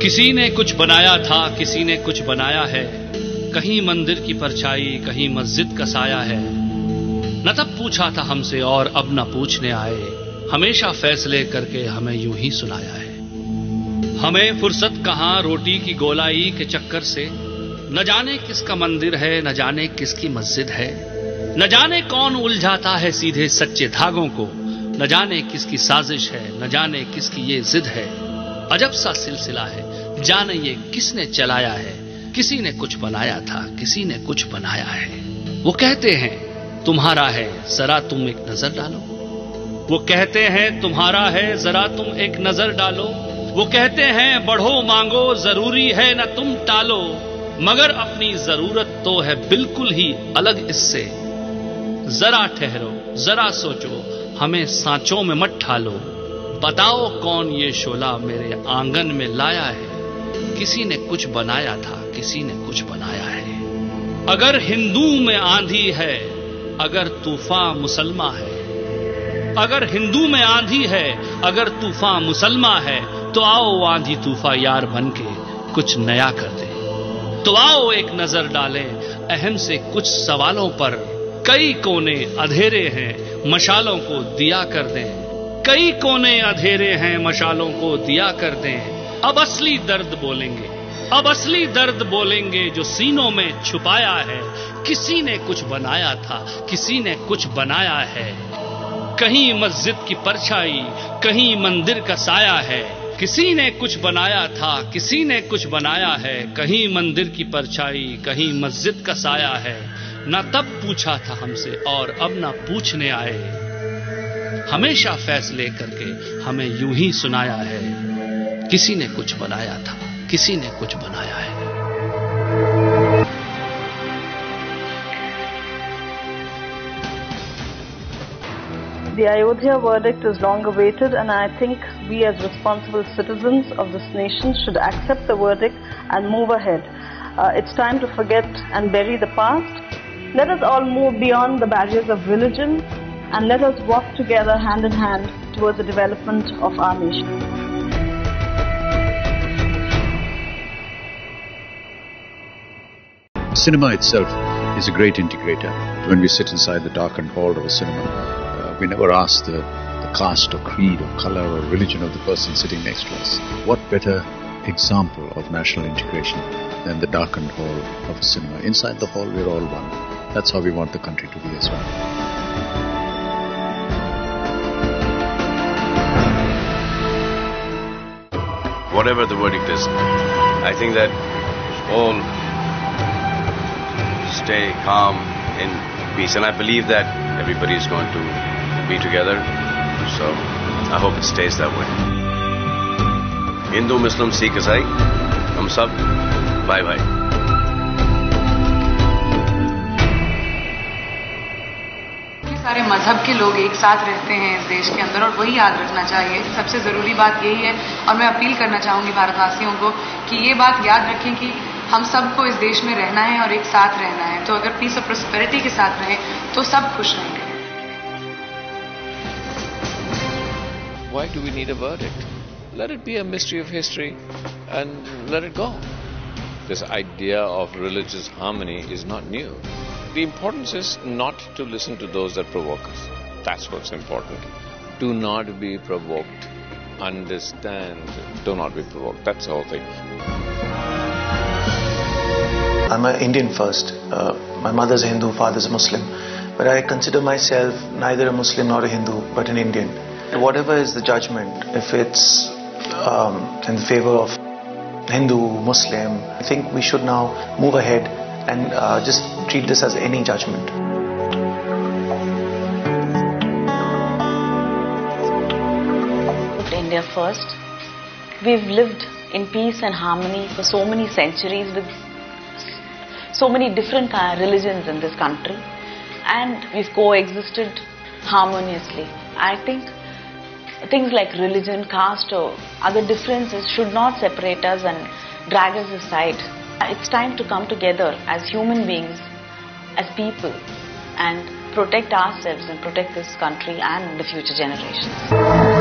किसी ने कुछ बनाया था, किसी ने कुछ बनाया है, कहीं मंदिर की परछाई, कहीं मस्जिद का साया है। न तब पूछा था हमसे और अब न पूछने आए, हमेशा फैसले करके हमें यूं ही सुनाया है। हमें फुर्सत कहां रोटी की गोलाई के चक्कर से, न जाने किसका मंदिर है, न जाने किसकी मस्जिद है, न जाने कौन उलझाता है सीधे सच्चे धागों को, न जाने किसकी साजिश है, न जाने किसकी ये जिद है। अजब सा सिलसिला है, जाने ये किसने चलाया है, किसी ने कुछ बनाया था, किसी ने कुछ बनाया है। वो कहते हैं तुम्हारा है, जरा तुम एक नजर डालो। वो कहते हैं तुम्हारा है, जरा तुम एक नजर डालो। वो कहते हैं बढ़ो मांगो, जरूरी है न तुम टालो, मगर अपनी जरूरत तो है बिल्कुल ही अलग इससे। जरा ठहरो, जरा सोचो, हमें सांचों में मत ठालो। बताओ कौन ये शोला मेरे आंगन में लाया है, किसी ने कुछ बनाया था, किसी ने कुछ बनाया है। अगर हिंदू में आंधी है, अगर तूफान मुसलमा है, अगर हिंदू में आंधी है, अगर तूफान मुसलमा है, तो आओ आंधी तूफान यार बनके कुछ नया कर दे। तो आओ एक नजर डालें अहम से कुछ सवालों पर। कई कोने अधेरे हैं, मशालों को दिया कर दें। कई कोने अधेरे हैं, मशालों को दिया कर दें। अब असली दर्द बोलेंगे, अब असली दर्द बोलेंगे जो सीनों में छुपाया है। किसी ने कुछ बनाया था, किसी ने कुछ बनाया है। कहीं मस्जिद की परछाई, कहीं मंदिर का साया है। किसी ने कुछ बनाया था, किसी ने कुछ बनाया है। कहीं मंदिर की परछाई, कहीं मस्जिद का साया है। न तब पूछा था हमसे और अब न पूछने आए, हमेशा फैसले करके हमें यूं ही सुनाया है। किसी ने कुछ बनाया था, किसी ने कुछ बनाया है। The Ayodhya verdict is long awaited, and I think we as responsible citizens of this nation should accept the verdict and move ahead. It's time to forget and bury the past. Let us all move beyond the barriers of religion and let us walk together hand in hand towards the development of our nation. Cinema itself is a great integrator. When we sit inside the darkened hall of a cinema, we never ask the caste or creed or color or religion of the person sitting next to us. What better example of national integration than the darkened hall of a cinema? Inside the hall, we're all one. That's how we want the country to be as well. Whatever the verdict is, I think that all stay calm in peace, and I believe that everybody is going to be together, so I hope it stays that way. Hindu, Muslim, Sikh, Isai, hum sab bye bye. सारे मजहब के लोग एक साथ रहते हैं इस देश के अंदर, और वही याद रखना चाहिए। सबसे जरूरी बात यही है, और मैं अपील करना चाहूंगी भारतवासियों को कि ये बात याद रखें कि हम सबको इस देश में रहना है और एक साथ रहना है। तो अगर पीस और प्रोस्पेरिटी के साथ रहें तो सब खुश रहेंगे। Why do we need a verdict? Let it be a mystery of history and let it go. This idea of religious harmony is not new. The importance is not to listen to those that provoke us. That's what's important. Do not be provoked. Understand. Do not be provoked. That's the whole thing. I'm an Indian first. My mother's a Hindu, father's a Muslim. But I consider myself neither a Muslim nor a Hindu, but an Indian. Whatever is the judgment, if it's in favor of Hindu, Muslim, I think we should now move ahead and just treat this as any judgment. India first. We've lived in peace and harmony for so many centuries with so many different religions in this country, and we've coexisted harmoniously. I think things like religion, caste or other differences should not separate us and drag us aside. It's time to come together as human beings, as people, and protect ourselves and protect this country and the future generations.